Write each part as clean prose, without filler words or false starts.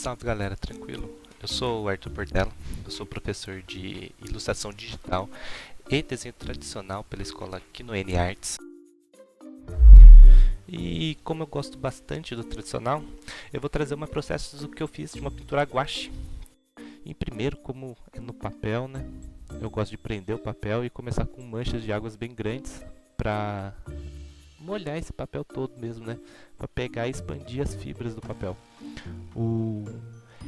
Salve galera, tranquilo? Eu sou o Arthur Portela, eu sou professor de ilustração digital e desenho tradicional pela escola Kinoene Arts. E como eu gosto bastante do tradicional, eu vou trazer um processo do que eu fiz de uma pintura gouache. Em primeiro, como é no papel, né? Eu gosto de prender o papel e começar com manchas de águas bem grandes para molhar esse papel todo mesmo, né? Para pegar e expandir as fibras do papel.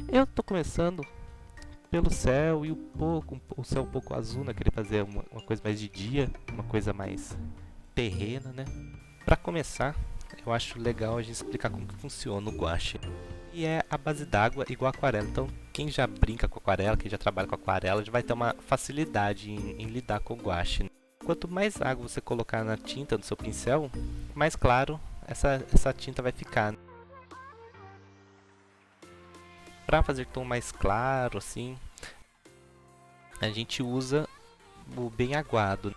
Eu tô começando pelo céu e o céu um pouco azul, né? Queria fazer uma coisa mais de dia, uma coisa mais terrena, né? Para começar, eu acho legal a gente explicar como que funciona o gouache. E é a base d'água igual aquarela. Então, quem já brinca com aquarela, quem já trabalha com aquarela, já vai ter uma facilidade em lidar com o gouache, né? Quanto mais água você colocar na tinta, no seu pincel, mais claro essa tinta vai ficar. Para fazer tom mais claro, assim, a gente usa o bem aguado.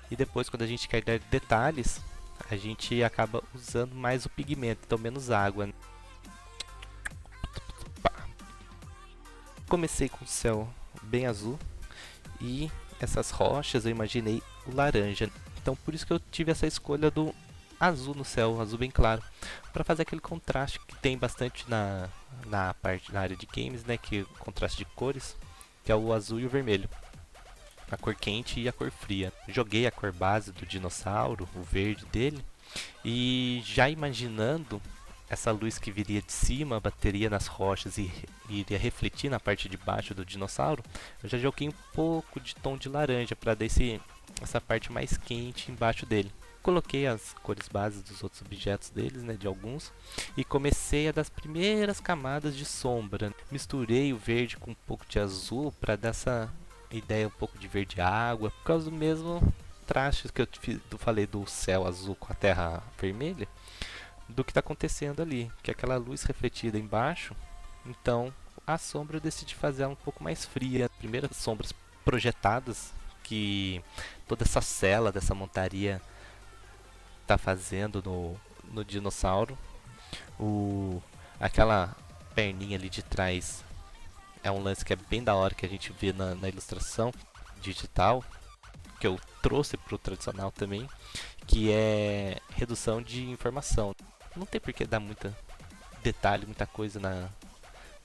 E depois, quando a gente quer dar detalhes, a gente acaba usando mais o pigmento, então menos água. Comecei com o céu bem azul e essas rochas eu imaginei o laranja. Então por isso que eu tive essa escolha do azul no céu, azul bem claro, para fazer aquele contraste que tem bastante na área de games, né, que é o contraste de cores, que é o azul e o vermelho. A cor quente e a cor fria. Joguei a cor base do dinossauro, o verde dele, e já imaginando essa luz que viria de cima, bateria nas rochas e iria refletir na parte de baixo do dinossauro, eu já joguei um pouco de tom de laranja para dar essa parte mais quente embaixo dele. Coloquei as cores bases dos outros objetos deles, né, de alguns, e comecei a das primeiras camadas de sombra. Misturei o verde com um pouco de azul para dar essa ideia um pouco de verde água, por causa do mesmo traço que eu falei do céu azul com a terra vermelha, do que está acontecendo ali, que é aquela luz refletida embaixo. Então a sombra eu decidi fazer ela um pouco mais fria. As primeiras sombras projetadas que toda essa cela dessa montaria está fazendo no dinossauro, aquela perninha ali de trás é um lance que é bem da hora que a gente vê na ilustração digital, que eu trouxe para o tradicional também, que é redução de informação. Não tem por que dar muita detalhe, muita coisa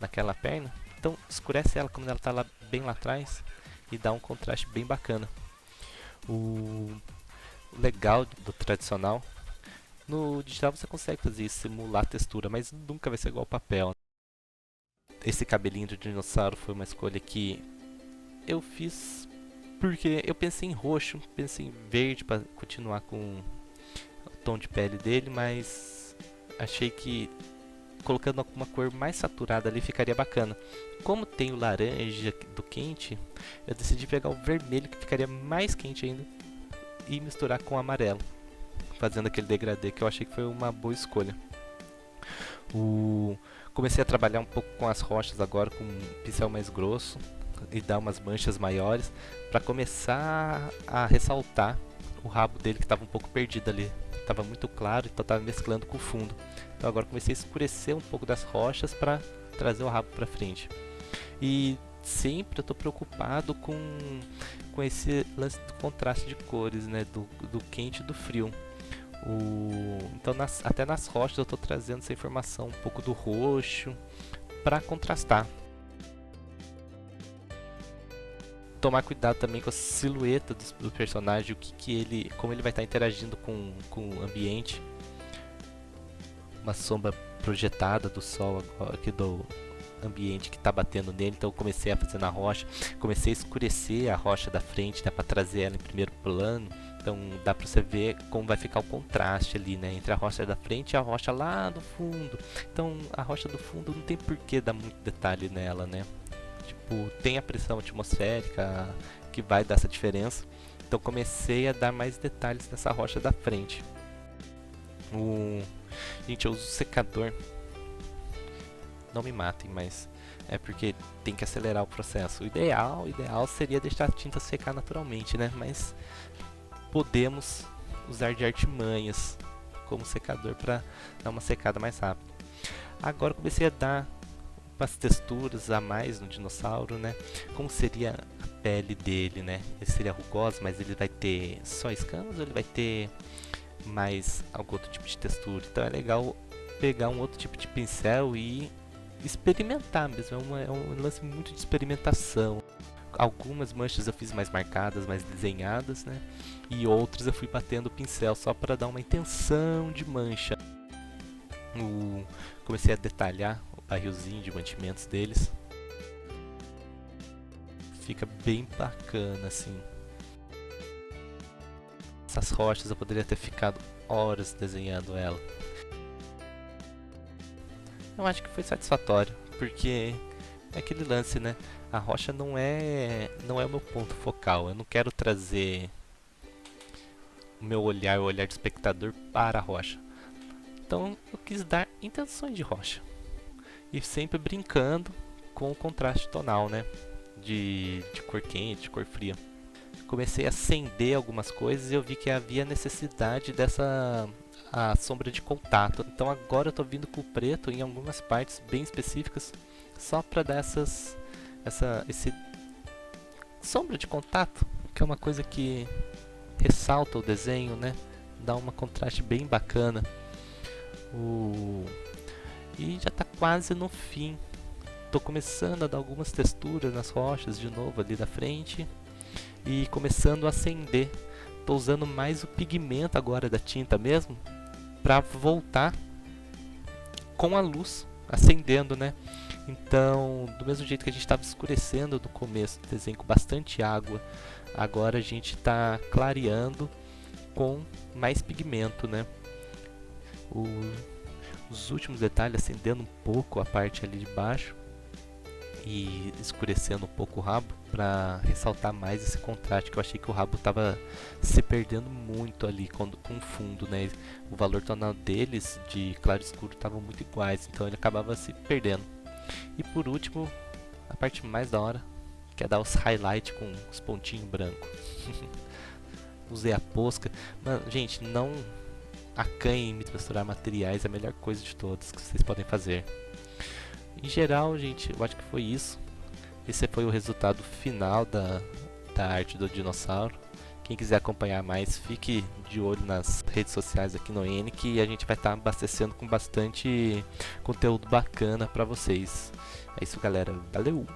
naquela perna, então escurece ela quando ela está bem lá atrás e dá um contraste bem bacana. O legal do tradicional, no digital você consegue fazer isso, simular a textura, mas nunca vai ser igual ao papel. Esse cabelinho do dinossauro foi uma escolha que eu fiz porque eu pensei em roxo, pensei em verde para continuar com o tom de pele dele, mas achei que colocando alguma cor mais saturada ali ficaria bacana. Como tem o laranja do quente, eu decidi pegar o vermelho que ficaria mais quente ainda e misturar com o amarelo, fazendo aquele degradê que eu achei que foi uma boa escolha. Comecei a trabalhar um pouco com as rochas agora com um pincel mais grosso e dar umas manchas maiores para começar a ressaltar o rabo dele que estava um pouco perdido ali. Estava muito claro, então estava mesclando com o fundo. Então agora comecei a escurecer um pouco das rochas para trazer o rabo para frente. E sempre eu estou preocupado com esse lance do contraste de cores, né? Do quente e do frio. Então até nas rochas eu estou trazendo essa informação um pouco do roxo para contrastar. Tomar cuidado também com a silhueta do personagem, como ele vai estar interagindo com o ambiente. Uma sombra projetada do sol agora, aqui do ambiente que está batendo nele, então eu comecei a fazer na rocha, comecei a escurecer a rocha da frente, né, para trazer ela em primeiro plano. Então dá pra você ver como vai ficar o contraste ali, né? Entre a rocha da frente e a rocha lá do fundo. Então a rocha do fundo não tem por que dar muito detalhe nela, né? Tipo, tem a pressão atmosférica que vai dar essa diferença. Então comecei a dar mais detalhes nessa rocha da frente. Gente, eu uso secador. Não me matem, mas é porque tem que acelerar o processo. O ideal seria deixar a tinta secar naturalmente, né? Mas podemos usar de artimanhas como secador para dar uma secada mais rápida. Agora comecei a dar umas texturas a mais no dinossauro, né? Como seria a pele dele, né? Ele seria rugoso, mas ele vai ter só escamas ou ele vai ter mais algum outro tipo de textura? Então é legal pegar um outro tipo de pincel e experimentar mesmo. É um lance muito de experimentação. Algumas manchas eu fiz mais marcadas, mais desenhadas, né? E outras eu fui batendo o pincel só para dar uma intenção de mancha. Comecei a detalhar o barrilzinho de mantimentos deles. Fica bem bacana assim. Essas rochas eu poderia ter ficado horas desenhando ela. Eu acho que foi satisfatório, porque é aquele lance, né? A rocha não é o meu ponto focal. Eu não quero trazer o meu olhar, o olhar do espectador para a rocha. Então eu quis dar intenções de rocha. E sempre brincando com o contraste tonal, né? De cor quente, de cor fria. Comecei a acender algumas coisas e eu vi que havia necessidade dessa a sombra de contato. Então agora eu estou vindo com o preto em algumas partes bem específicas, só para dar esse sombra de contato, que é uma coisa que ressalta o desenho, né? Dá um contraste bem bacana. E já está quase no fim. Estou começando a dar algumas texturas nas rochas de novo ali da frente e começando a acender. Estou usando mais o pigmento agora da tinta mesmo, para voltar com a luz acendendo, né? Então, do mesmo jeito que a gente estava escurecendo no começo do desenho com bastante água, agora a gente está clareando com mais pigmento, né? Os últimos detalhes acendendo um pouco a parte ali de baixo e escurecendo um pouco o rabo para ressaltar mais esse contraste, que eu achei que o rabo estava se perdendo muito ali com o fundo, né? O valor tonal deles de claro e escuro estavam muito iguais, então ele acabava se perdendo. E por último, a parte mais da hora, que é dar os highlights com os pontinhos brancos. Usei a posca. Mano, gente, não acanhem em misturar materiais, é a melhor coisa de todas que vocês podem fazer. Em geral, gente, eu acho que foi isso. Esse foi o resultado final da arte do dinossauro. Quem quiser acompanhar mais, fique de olho nas redes sociais aqui no N, que a gente vai estar abastecendo com bastante conteúdo bacana para vocês. É isso, galera. Valeu!